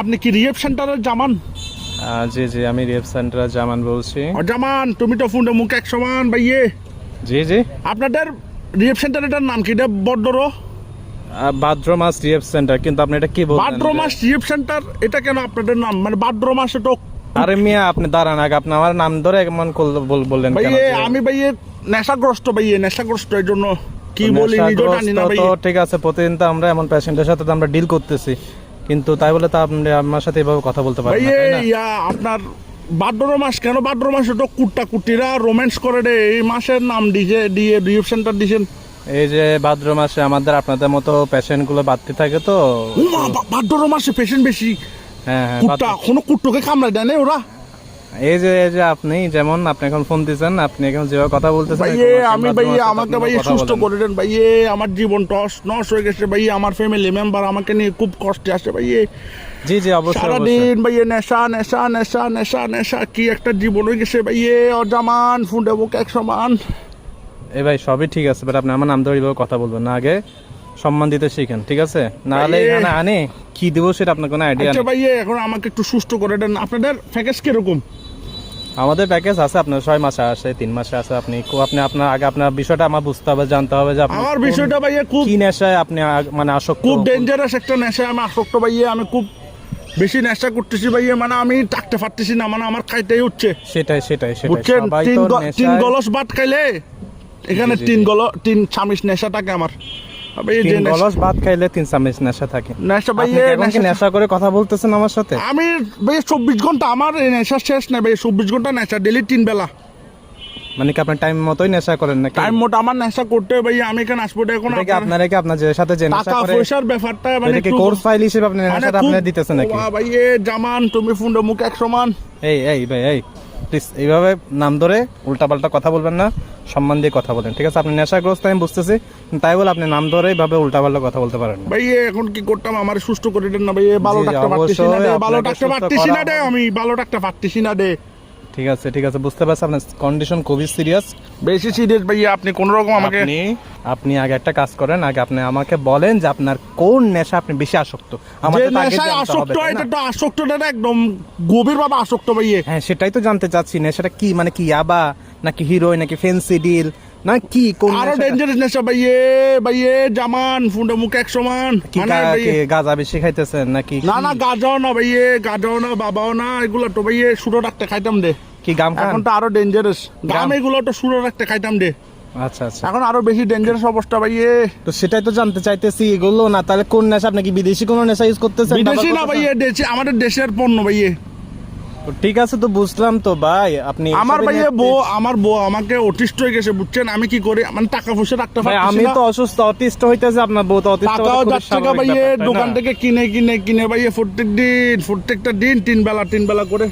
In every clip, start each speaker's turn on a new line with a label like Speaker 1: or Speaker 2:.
Speaker 1: আপনি কি রিহেব সেন্টারের জামান?
Speaker 2: জি জি, আমি রিহেব সেন্টারের জামান বলছি।
Speaker 1: জামান, তুমি তো ফোনটা মুখ এক সমান ভাইয়ে।
Speaker 2: জি জি,
Speaker 1: আপনাদের রিহেব সেন্টারের নাম কি? এটা বড্ডর
Speaker 2: ভাদ্রমাস রিহেব সেন্টার, কিন্তু আপনি এটা কি বলছেন?
Speaker 1: ভাদ্রমাস রিহেব সেন্টার, এটা কেন আপনাদের নাম? মানে ভাদ্রমাস এটা?
Speaker 2: আরে মিয়া, আপনি দাঁড়ান আগে, আপনি আমার নাম ধরে এমন বললেন কেন?
Speaker 1: ভাইয়ে আমি ভাইয়ে নেশাগ্রস্ত, ভাইয়ে নেশাগ্রস্ত, এই জন্য কি বলি নিজেও জানি না ভাইয়ে।
Speaker 2: ঠিক আছে, প্রতিদিন তো আমরা এমন পেশেন্টের সাথে তো আমরা ডিল করতেছি, কিন্তু তাই বলে তো আপনি আমার সাথে এভাবে কথা বলতে পারেন না,
Speaker 1: ভাইয়ে
Speaker 2: তাই না?
Speaker 1: আপনার ভাদ্র মাস কেন? ভাদ্র মাসে তো কুটিরা রোম্যান্স করে রে, এই মাসের নাম দিয়ে রিহেব সেন্টার দিয়েছেন।
Speaker 2: এই যে ভাদ্র মাসে আমাদের আপনাদের মতো পেশেন্ট গুলো বাড়তে থাকে তো।
Speaker 1: ভাদ্র মাসে পেশেন্ট বেশি?
Speaker 2: হ্যাঁ হ্যাঁ,
Speaker 1: কুট্টা কোনো কুট্টোকে কামড়ায় দেয় না ওরা?
Speaker 2: এই যে আপনি যেমন আপনি এখন ফোন দিয়েছেন, আপনি এখন যেভাবে কথা বলতেছেন,
Speaker 1: ভাইয়ে আমি ভাইয়ে আমাকে ভাইয়ে সুস্থ করে দেন ভাইয়ে। আমার জীবন নষ্ট হয়ে গেছে ভাইয়ে, আমার ফ্যামিলি মেম্বার আমাকে নিয়ে খুব কষ্টে আসে ভাইয়ে।
Speaker 2: জি জি, অবশ্যই
Speaker 1: সারাদিন ভাইয়ে নেশা নেশা নেশা নেশা নেশা, কি একটা জীবন হয়ে গেছে ভাইয়ে। অজামান ফুন্ডে বুক এক সমান।
Speaker 2: এই ভাই সবই ঠিক আছে, বাট আপনি আমার নাম ধরে এইভাবে কথা বলবেন না, আগে সম্মান দিতে শিখেন, ঠিক আছে? নাহলে এখানে আনে কি দেবো সেটা আপনার কোনো আইডিয়া
Speaker 1: আচ্ছা
Speaker 2: নেই।
Speaker 1: ভাইয়ে এখন আমাকে একটু সুস্থ করে দেন। আপনাদের প্যাকেজ কিরকম?
Speaker 2: আমাদের প্যাকেজ আছে আপনার 6 মাসে আছে, 3 মাসে আছে। আপনি আপনার আগে আপনার বিষয়টা আমার বুঝতে হবে, জানতে হবে যে
Speaker 1: আমার বিষয়টা ভাইয়ে খুব
Speaker 2: কি নেশায় আপনি মানে আসক্ত।
Speaker 1: খুব ডেঞ্জারাস একটা নেশা আমি আসক্ত ভাইয়ে। আমি খুব বেশি নেশা করতেছি ভাইয়ে, মানে আমি থাকতে পারতেছি না, মানে আমার খাইতেই হচ্ছে।
Speaker 2: সেটাই
Speaker 1: বুঝছেন,
Speaker 2: সবাই তো
Speaker 1: তিন
Speaker 2: নেশায়।
Speaker 1: গলস ভাত খাইলে এখানে তিন চামিচ নেশা থাকে আমার। ভাই এই যে
Speaker 2: 3 গলস ভাত খাইলে 3 চামচ নেশা থাকে।
Speaker 1: নেশা
Speaker 2: আপনি
Speaker 1: ভাইয়ে,
Speaker 2: এখন কি নেশা করে কথা বলতেছেন আমার সাথে?
Speaker 1: আমি ভাই 24 ঘন্টা আমার এই নেশা শেষ নাই ভাই। 24 ঘন্টা নেশা, ডেলি 3 বেলা।
Speaker 2: মানে কি আপনার টাইম মতোই নেশা করেন নাকি?
Speaker 1: টাইম মোটা আমার নেশা করতে ভাই। আমি এখানে আসবো এখন
Speaker 2: এটা কি আপনার যে সাথে যে নেশা
Speaker 1: টাকা
Speaker 2: করে
Speaker 1: পয়সার ব্যাপারটা মানে
Speaker 2: এটা কি
Speaker 1: একটু
Speaker 2: কোর্স ফাইল হিসেবে আপনি নেশাটা আপনি দিতেছেন নাকি?
Speaker 1: ভাই জামান, তুমি ফোনটা মুখ এক সমান।
Speaker 2: এই ভাই প্লিজ এইভাবে নাম ধরে উল্টাপাল্টা কথা বলবেন না, সম্মান দিয়ে কথা বলেন, ঠিক আছে? আপনি নেশাগ্রস্ত আমি বুঝতেছি, তাই বলে আপনি নাম ধরে এইভাবে উল্টাপাল্টা কথা বলতে পারেন না।
Speaker 1: ভাই এখন কি করতাম? আমার সুস্থ করে দেন না ভাই। ভালো
Speaker 2: জি,
Speaker 1: ডাক্তার পাচ্ছি না রে,
Speaker 2: অবশ্যই
Speaker 1: ভালো
Speaker 2: আপনাকে
Speaker 1: ডাক্তার
Speaker 2: সুস্থ
Speaker 1: পাচ্ছি না
Speaker 2: করা
Speaker 1: রে,
Speaker 2: হবে।
Speaker 1: আমি ভালো ডাক্তার পাচ্ছি না রে।
Speaker 2: ঠিক আছে বুঝতে পারছি, আপনার কন্ডিশন খুবই সিরিয়াস।
Speaker 1: বেশি সিরিয়াস ভাইয়া। আপনি কোন রকম আমাকে
Speaker 2: আপনি আগে একটা কাজ করেন, আগে আপনি আমাকে বলেন যে আপনার কোন নেশা আপনি বেশি আসক্ত।
Speaker 1: যে
Speaker 2: আমাদের তো আগে
Speaker 1: নেশায়
Speaker 2: জানতে হবে,
Speaker 1: আসক্ত,
Speaker 2: তাই না?
Speaker 1: এটা তো আসক্তটা একদম গভীর ভাবে আসক্ত ভাইয়া।
Speaker 2: হ্যাঁ, সেটাই তো জানতে চাচ্ছি, নেশাটা কি? মানে কি ইয়াবা নাকি হিরোইন নাকি ফেন্সিডিল না কি? কোন
Speaker 1: আরো
Speaker 2: নেশাটা?
Speaker 1: ডেঞ্জারাস নেশা ভাইয়ে জামান, ফোনটা মুখ এক সমান।
Speaker 2: কি
Speaker 1: মানে
Speaker 2: গাঁজা বেশি খাইতেছেন নাকি?
Speaker 1: না গাজাও না ভাইয়ে, গাজাও না, বাবাও না, এগুলো তো ভাইয়ে সুরো ডাক্তার খাইতাম দে।
Speaker 2: কি গাম খান?
Speaker 1: এখন তো আরো ডেঞ্জারাস গাম, এগুলো তো সুরো ডাক্তার খাইতাম দে।
Speaker 2: আচ্ছা
Speaker 1: এখন আরো বেশি ডেঞ্জারাস অবস্থা ভাইয়ে।
Speaker 2: তো সেটাই তো জানতে চাইতেছি, এগুলো না তাহলে কোন নেশা? আপনি কি বিদেশি কোন নেশা ইউজ করতেছেন?
Speaker 1: বিদেশি না ভাইয়ে, আমাদের দেশের পণ্য ভাইয়ে।
Speaker 2: ঠিক আছে, তো বুঝলাম তো ভাই, আপনি
Speaker 1: আমার ভাইয়ে আমার বউ আমাকে অতিষ্ঠ হয়ে গেছে, বুঝছেন? আমি কি করি, মানে টাকা পয়সা রাখতে
Speaker 2: ভাই,
Speaker 1: পারছি
Speaker 2: আমি
Speaker 1: না।
Speaker 2: তো অসুস্থ, অতিষ্ঠ হইতেছে, আপনার বউ তো অতিষ্ঠ
Speaker 1: টাকাও
Speaker 2: হওয়াটা খুবই
Speaker 1: যাচ্ছে
Speaker 2: স্বাভাবিক
Speaker 1: ভাইয়ে,
Speaker 2: ব্যাপার, তাই
Speaker 1: দোকান
Speaker 2: না?
Speaker 1: থেকে কিনে ভাইয়ে প্রত্যেকটা দিন 3 বেলা করে।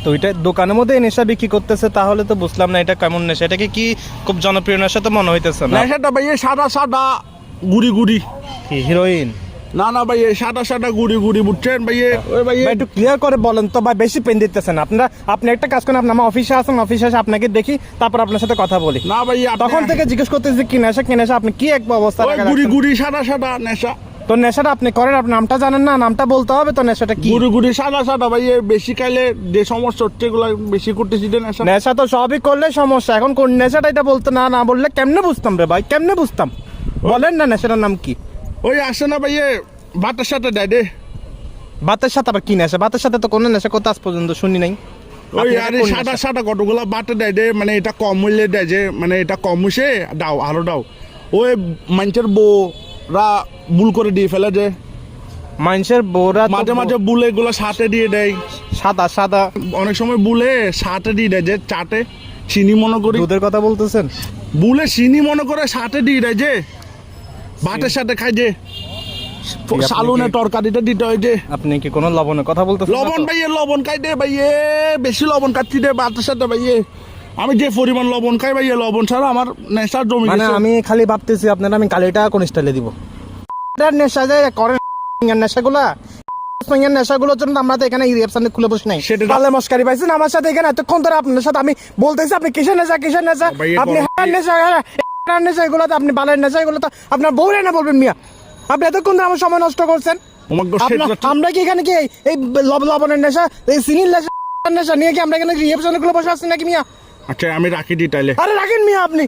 Speaker 2: তো এটা দোকানের মধ্যে এই নেশা বিক্রি করতেছে, তাহলে তো বুঝলাম না এটা কেমন নেশা। এটাকে কি খুব জনপ্রিয় নেশা তো মনে হইতেছে না।
Speaker 1: নেশাটা ভাইয়ে সাদা গুড়ি
Speaker 2: কি হিরোইন?
Speaker 1: না ভাইয়ে সাদা গুড়ি বুঝছেন ভাইয়ে? ওই ভাইয়ে
Speaker 2: ভাই একটু ক্লিয়ার করে বলেন তো ভাই, বেশি পেন দিতেছেন আপনারা। আপনি একটা কাজ করেন, আপনি আমার অফিসে আসেন, অফিসে এসে আপনাকে দেখি, তারপর আপনার সাথে কথা বলি।
Speaker 1: না ভাইয়ে
Speaker 2: তখন থেকে জিজ্ঞেস করতেছি কি নেশা, আপনি কি এক অবস্থা
Speaker 1: ওই গুড়ি সাদা নেশা।
Speaker 2: তো নেশাটা আপনি করেন, আপনার নামটা জানেন না? নামটা বলতে হবে তো। নেশাটা কি?
Speaker 1: গুড়ি সাদা ভাইয়ে, বেশি খাইলে যে সমস্যা হচ্ছে এগুলো বেশি করতেছি যে নেশা।
Speaker 2: নেশা তো সবই করলে সমস্যা, এখন কোন নেশাটা এটা বলতে না বললে কেমনে বুঝতাম রে ভাই, কেমনে বুঝতাম? বলেন না নেশাটার নাম কি?
Speaker 1: ওই আসে না ভাইয়ে ভাতের সাথে দেয় দে।
Speaker 2: ভাতের সাথে আবার কি নেশা? ভাতের সাথে তো কোনো নেশা করতে আজ পর্যন্ত শুনি নাই।
Speaker 1: ওই
Speaker 2: আপনি
Speaker 1: আরে
Speaker 2: কোন নেশা?
Speaker 1: সাদা কতগুলো বাটে দেয় দে, মানে এটা কম মূল্যে দেয় যে, মানে এটা কম হইছে দাও আরো দাও। ওই মানুষের বউরা ভুল করে দিয়ে ফেলে যে,
Speaker 2: মানুষের বউরা
Speaker 1: মাঝে বুলে এগুলো সাথে দিয়ে দেয়।
Speaker 2: সাদা
Speaker 1: অনেক সময় বুলে সাথে দিয়ে দেয় যে চাটে চিনি মনে করি।
Speaker 2: দুধের কথা বলতেছেন?
Speaker 1: বুলে চিনি মনে করে সাথে দিয়ে দেয় যে, ভাতের সাথে খাই যে, সালুনে তরকারিটা দিতে হয় যে।
Speaker 2: আপনি কি কোনো লবণের কথা বলতেছেন?
Speaker 1: লবণ ভাইয়ে, লবণ খাই দে ভাইয়ে, বেশি লবণ খাচ্ছি দে ভাতের সাথে ভাইয়ে। আমি যে পরিমাণ লবণ খাই ভাইয়ে, লবণ ছাড়া আমার নেশা জমি
Speaker 2: মানে
Speaker 1: গেছে।
Speaker 2: আমি খালি ভাবতেছি আপনারা আমি কালিটা কোন স্টাইলে দিব। নেশা যে করেন নেশাগুলা, নেশাগুলোর জন্য আমরা তো এখানে রিসেপশনে খুলে বসে নাই।
Speaker 1: সেটা
Speaker 2: তাহলে মস্কারি পাইছেন আমার সাথে এখানে এতক্ষণ ধরে। আপনার সাথে আমি বলতেছি আপনি কিসের নেশা
Speaker 1: ভাইয়া,
Speaker 2: আপনি নেশা এগুলো তো আপনি বালের নেশা, এগুলো তো আপনার বউরে না বলবেন মিয়া। আপনি এতক্ষণ ধরে আমার সময় নষ্ট করছেন।
Speaker 1: আমাকে
Speaker 2: আমরা কি এখানে কি এই লবণের নেশা, এই চিনির নেশা নিয়ে কি আমরা এখানে রিসেপশনে বসে আছি নাকি মিয়া?
Speaker 1: আচ্ছা আমি রাখি দিই তাইলে।
Speaker 2: আরে রাখেন মিয়া আপনি।